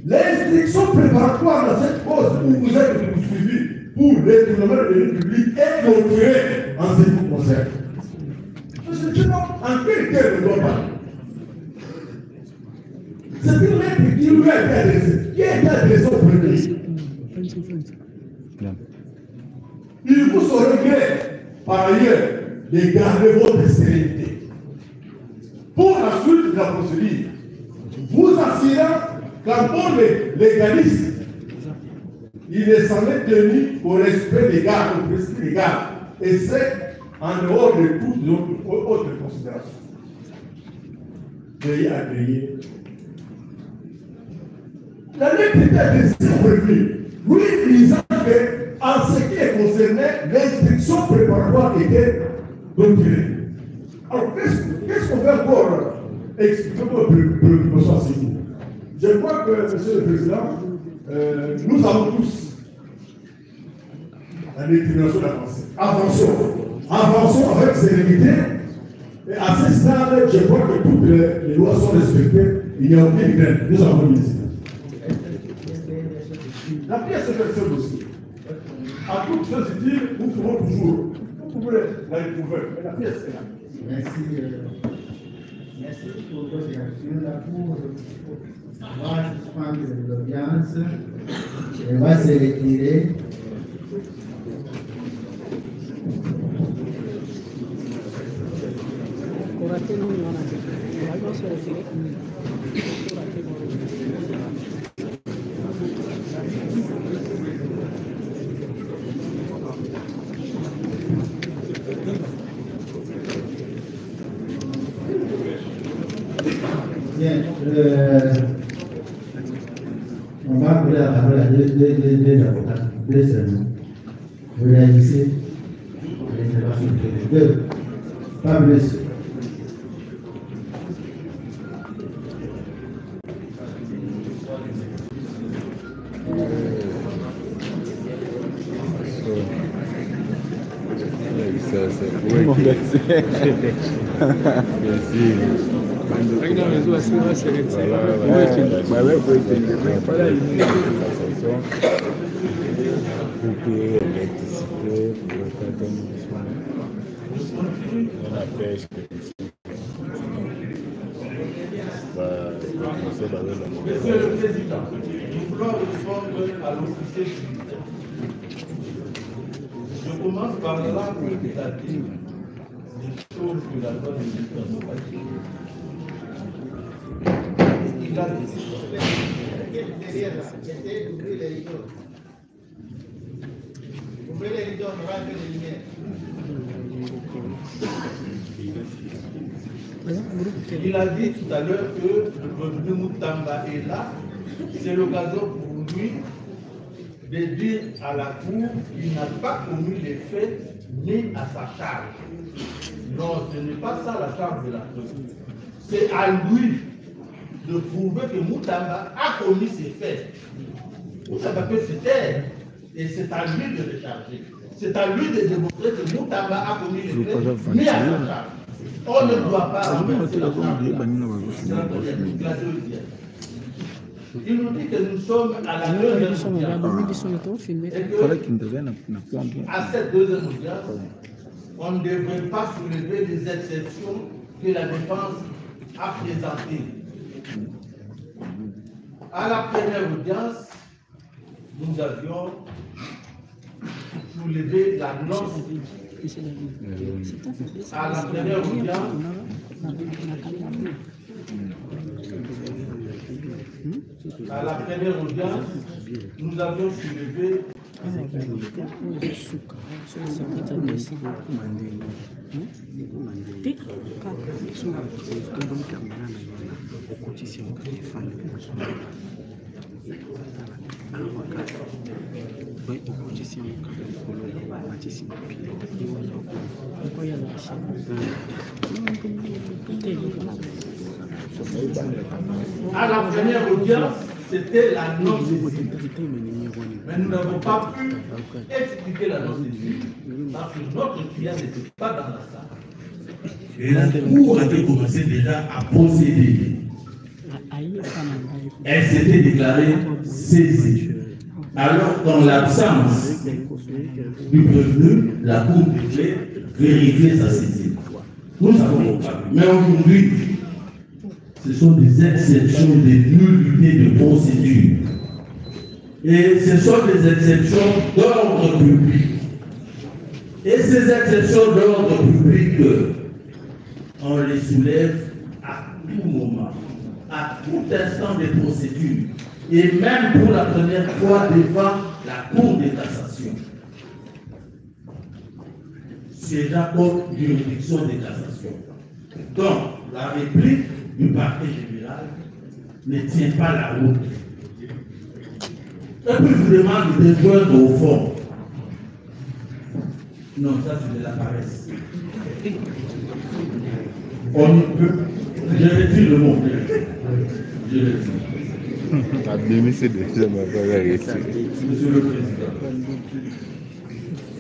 l'instruction préparatoire dans cette cause où vous êtes poursuivi pour détournement de l'ordre public est clôturée en ce qui vous concerne. Je ne sais pas en quel terme je dois parler. C'est une lettre qui lui a été adressée, qui a été adressée au prévenu. Il vous saurait par ailleurs de garder votre sérénité. Pour la suite de la procédure, vous assurant qu'en bon légaliste, il est semblé tenu au respect des gardes, au principe des gardes, et c'est en dehors de toute autre considération. Veuillez agréer. La lettre était adressée au prévenu, lui disant que, en ce qui est concerné, l'instruction préparatoire était clôturée. Alors, qu'est-ce qu'on fait encore expliquer notre préoccupation à ce niveau? Je crois que, Monsieur le Président, nous avons tous la détermination d'avancer. Avançons avec sérénité. Et à ce stade, je crois que toutes les lois sont respectées. Il n'y a aucune crainte. Nous avons une décision. La pièce est faite seule aussi. À toutes choses utiles, nous pouvons toujours. Vous pouvez la découvrir. Mais la pièce est là. Merci pour votre réaction. La Cour va suspendre l'audience. Elle va se retirer. Bien, on va appeler la parole à deux avocats, deux seulement. Vous réagissez l'intervention de deux, pas plus. Monsieur le Président, nous voulons répondre à l'officier judiciaire. Je commence par la quantitative des choses que la loi de l'État n'a pas dit. Il a dit. Derrière là, c'était d'ouvrir les rideaux. Ouvrez les rideaux, on aura que les lumières. Il a dit tout à l'heure que le revenu Moutamba est là. C'est l'occasion pour lui de dire à la Cour qu'il n'a pas commis les faits ni à sa charge. Non, ce n'est pas ça la charge de la Cour. C'est à lui de prouver que Moutamba a commis ces faits. Moutamba peut se taire et c'est à lui de le charger. C'est à lui de démontrer que Moutamba a commis les faits ni à sa charge. On ne doit pas renverser la charge. Il nous dit que nous sommes à la deuxième audience. Et que à cette deuxième audience, on ne devrait pas soulever les exceptions que la défense a présentées. À la première audience, nous avions soulevé la non. À la première audience, nous avions soulevé à la première audience, c'était la non-saisine. Mais nous n'avons pas pu expliquer la non-saisine parce que notre client n'était pas dans la salle. Et la Cour avait commencé déjà à procéder. Elle s'était déclarée saisie. Alors, dans l'absence du prévenu, la Cour devait vérifier sa saisie. Nous avons pas. Mais aujourd'hui, ce sont des exceptions, des nullités de procédure. Et ce sont des exceptions d'ordre public. Et ces exceptions d'ordre public, on les soulève à tout moment, à tout instant des procédures, et même pour la première fois devant la Cour de cassation. C'est la Cour de juridiction de cassation. Donc, la réplique du parquet général ne tient pas la route. Et puis, je vous demande de joindre au fond. Non, ça c'est de la paresse. On ne peut. Je retire le mot. Je retire. C'est déjà ma Monsieur le Président,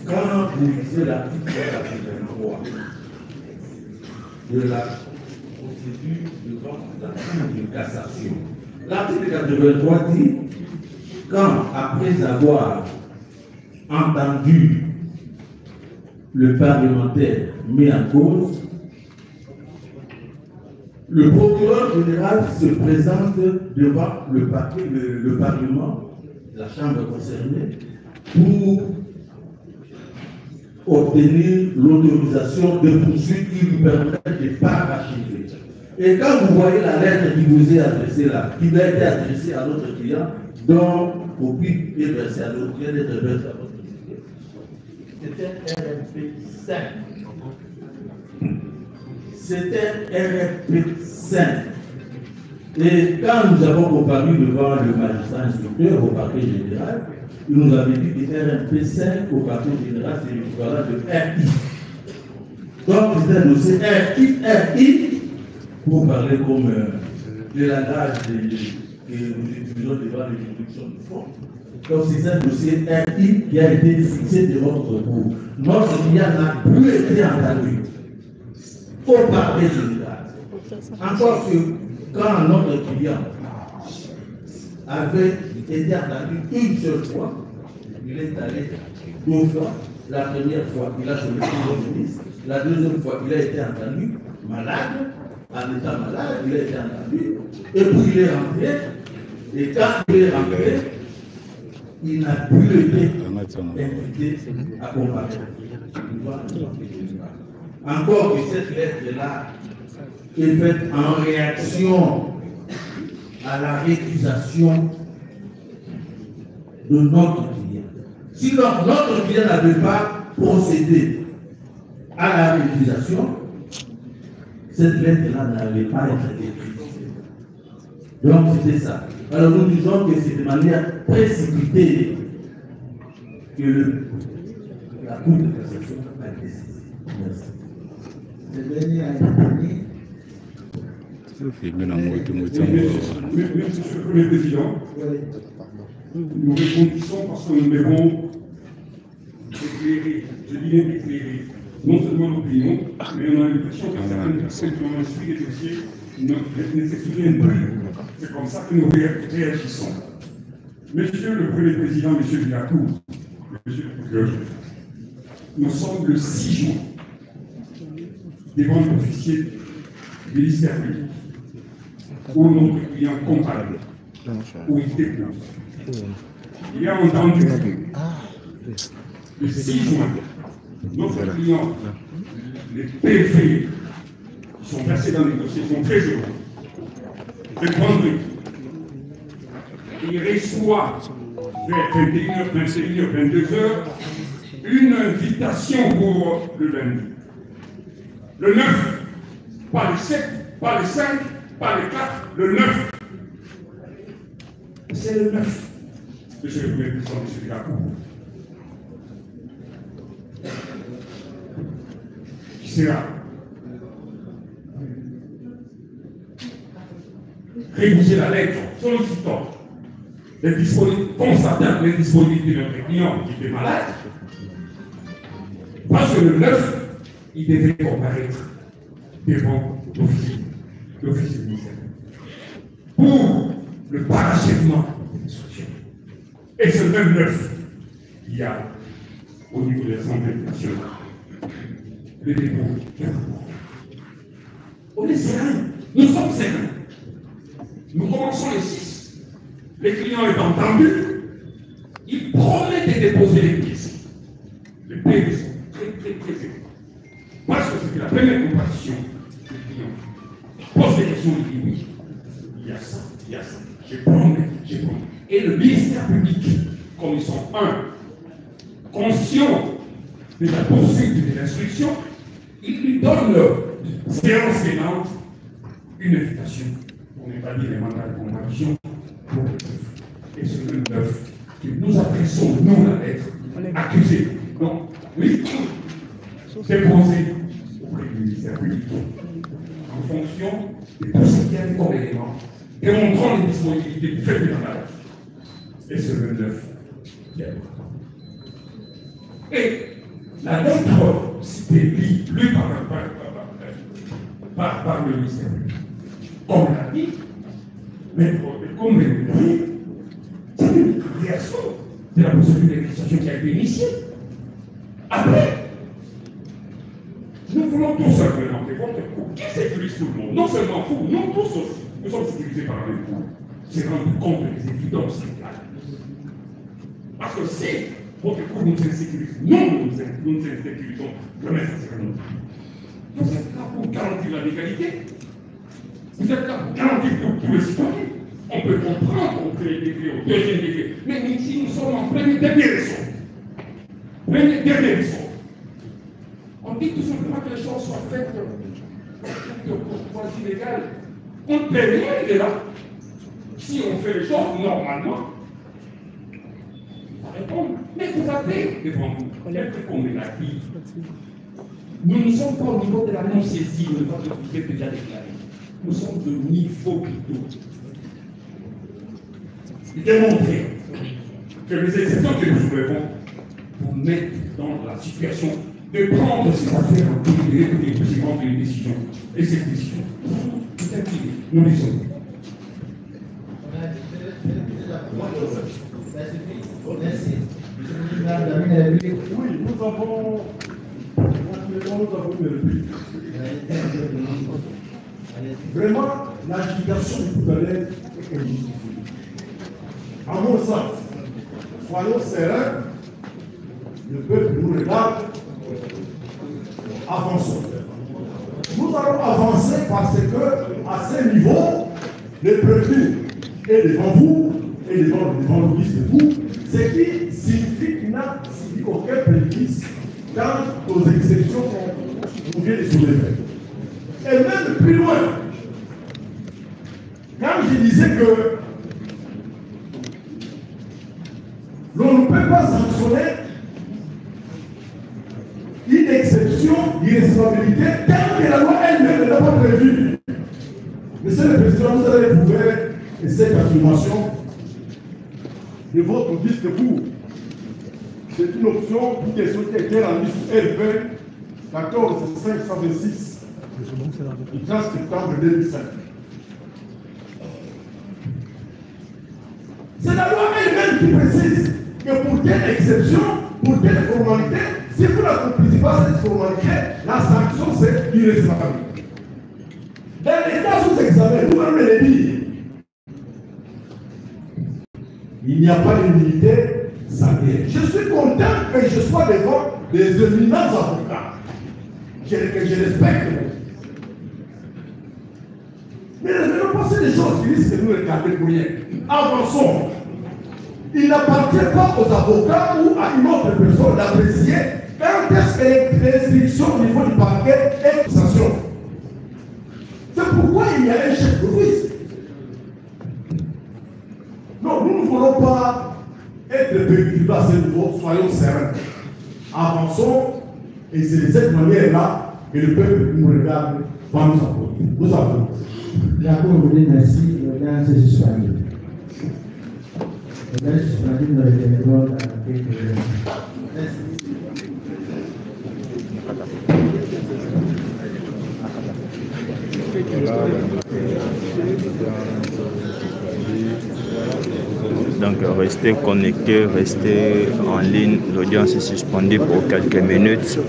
quand vous lisez l'article 83 de la procédure devant la Cour de cassation, l'article 83 dit quand, après avoir entendu le parlementaire mis en cause, le procureur général se présente devant le Parlement, la Chambre concernée, pour obtenir l'autorisation de poursuite qui lui permet de parachever. Et quand vous voyez la lettre qui vous est adressée là, qui a été adressée à notre client, dont copie est versée à l'autre client, est versée à votre client, c'était RMP 5. C'était RFP 5. Et quand nous avons comparu devant le magistrat instructeur au parquet général, il nous avait dit que RFP 5 au parquet général, c'est l'équivalent de RI. Donc, c'est un dossier RI, pour parler comme le langage que nous utilisons devant les juridictions de fond. Donc, c'est un dossier RI qui a été fixé devant notre cour. Notre client n'a plus été entendu au parquet général. Encore que quand notre client avait été entendu une seule fois, il est allé 2 fois. La première fois, il a sonné le ministre. La deuxième fois, il a été entendu malade, en étant malade, il a été entendu. Et puis il est rentré. Et quand il est rentré, il n'a plus été invité à comparaître. Encore que cette lettre-là est faite en réaction à la récusation de notre client. Si notre client n'avait pas procédé à la récusation, cette lettre-là n'allait pas être écrite. Donc c'était ça. Alors nous disons que c'est de manière précipitée que la Cour de cassation a été saisie. Merci. Le dernier a été donné. Monsieur le Président, nous répondissons parce que nous devons éclairer, je dis bien éclairer, non seulement l'opinion, mais on a l'impression que certaines personnes qui ont instruit les dossiers ne s'expriment plus C'est comme ça que nous réagissons. Monsieur le Premier Président, Monsieur Villacou, Monsieur le Procureur, nous sommes le 6 juin devant l'officier du ministère public, où notre client comparaît, où il dépose. Il a entendu le 6 juin, notre client, les PV qui sont versés dans les dossiers sont très heureux. Le vendredi, il reçoit vers 21h, 21h, 22h une invitation pour le lundi. Le 9, pas le 7, pas le 5, pas le 4, le 9. C'est le 9. Monsieur le Premier Président, Monsieur Villacou. Qui sera rédiger la lettre sollicitant constatant l'indisponibilité de notre client qui était malade, parce que le 9, il devait comparaître devant l'officier du ministère pour le parachèvement des instructions. Et ce même 9, il y a au niveau de l'Assemblée nationale le dépôt d'un rapport. On est serein, nous sommes sereins. Nous commençons les 6. Les clients étant entendus, ils promettent de déposer les pièces. Les PV sont très élevés. Parce que c'était la première comparaison des clients. Pose des questions, il dit oui. Il y a ça, il y a ça. J'ai promis. Et le ministère public, comme ils sont conscients de la poursuite de l'instruction, il lui donne séance tenante une invitation. On n'est pas dit les mandats de comparution pour le 9. Et c'est le 9 que nous adressons, nous, la lettre, accusée. Donc, oui, déposé auprès du ministère public en fonction de tout ce qui a été comme élément, démontrant les disponibilités du fait de la maladie. Et c'est le 9 qui a été. Et la lettre, c'était lue par le ministère public. Comme l'a dit, mais comme l'a dit, c'est une création de la procédure d'exécution qui a été initiée. Après, nous voulons tous simplement que votre cours qui sécurise tout le monde, non seulement vous, nous tous aussi, nous sommes sécurisés par la même cours, c'est rendre compte des évidences légales. Parce que si votre cours nous insécurise, nous nous insécurisons, jamais ça sera nous. Vous êtes là pour garantir la légalité. Vous êtes là pour garantir pour tous les citoyens. On peut comprendre au premier degré, au deuxième degré, mais ici nous sommes en premier dernier ressort. Premier dernier ressort. On dit tout simplement que les choses soient faites de courtoisie légale. On ne peut rien de là. Si on fait les choses normalement, il va répondre. Mais vous avez devant vous, peut-être qu'on est la vie. Nous ne sommes pas au niveau de la non-saisie, de votre officier déjà déclaré. Nous sommes de niveau plutôt. Démontrer que les exceptions que nous soulevons vous mettent dans la situation de prendre ces affaires en privé pour les prendre des décisions. Et cette décision, peut-être nous les sommes. Merci. Oui, nous avons une réplique. Vraiment, l'adjudication du tout à l'heure est injustifiée. À mon sens, soyons sereins, le peuple nous regarde, avançons. Nous allons avancer parce que, à ce niveau, le préfet est devant vous et devant le ministre de vous, ce qui signifie qu'il n'a subi aucun préjudice quant aux exceptions qu'on vient de soulever. Et même plus loin, quand je disais que l'on ne peut pas sanctionner une exception d'irrecevabilité telle que la loi elle-même ne l'a pas prévue. Monsieur le Président, vous avez prouvé cette affirmation de votre discours. C'est une option, une question qui a été rendue sur LP 14526 du 15 septembre 2005. C'est la loi elle-même qui précise que pour quelle exception, pour quelle formalité, si vous n'accomplissez pas cette formalité, la sanction c'est irrécevable. Dans les cas sous examen, nous-mêmes les dire, il n'y a pas d'immunité sanitaire. Je suis content que je sois devant des éminents avocats que je respecte. Mais ne faisons pas des choses qui risquent de nous regarder pour rien. Avançons. Il n'appartient pas aux avocats ou à une autre personne d'apprécier quand est-ce que les restrictions au niveau du parquet est sanction. C'est pourquoi il y a un chef de police. Non, nous ne voulons pas être perturbés à ce niveau, soyons sereins. Avançons, et c'est de cette manière-là que le peuple nous regarde, va nous applaudir. Nous avons. D'accord, vous dites merci, le gars c'est suspendu. Le gars c'est suspendu, nous reviendrons dans quelques instants. Merci. Donc restez connectés, restez en ligne. L'audience est suspendue pour quelques minutes.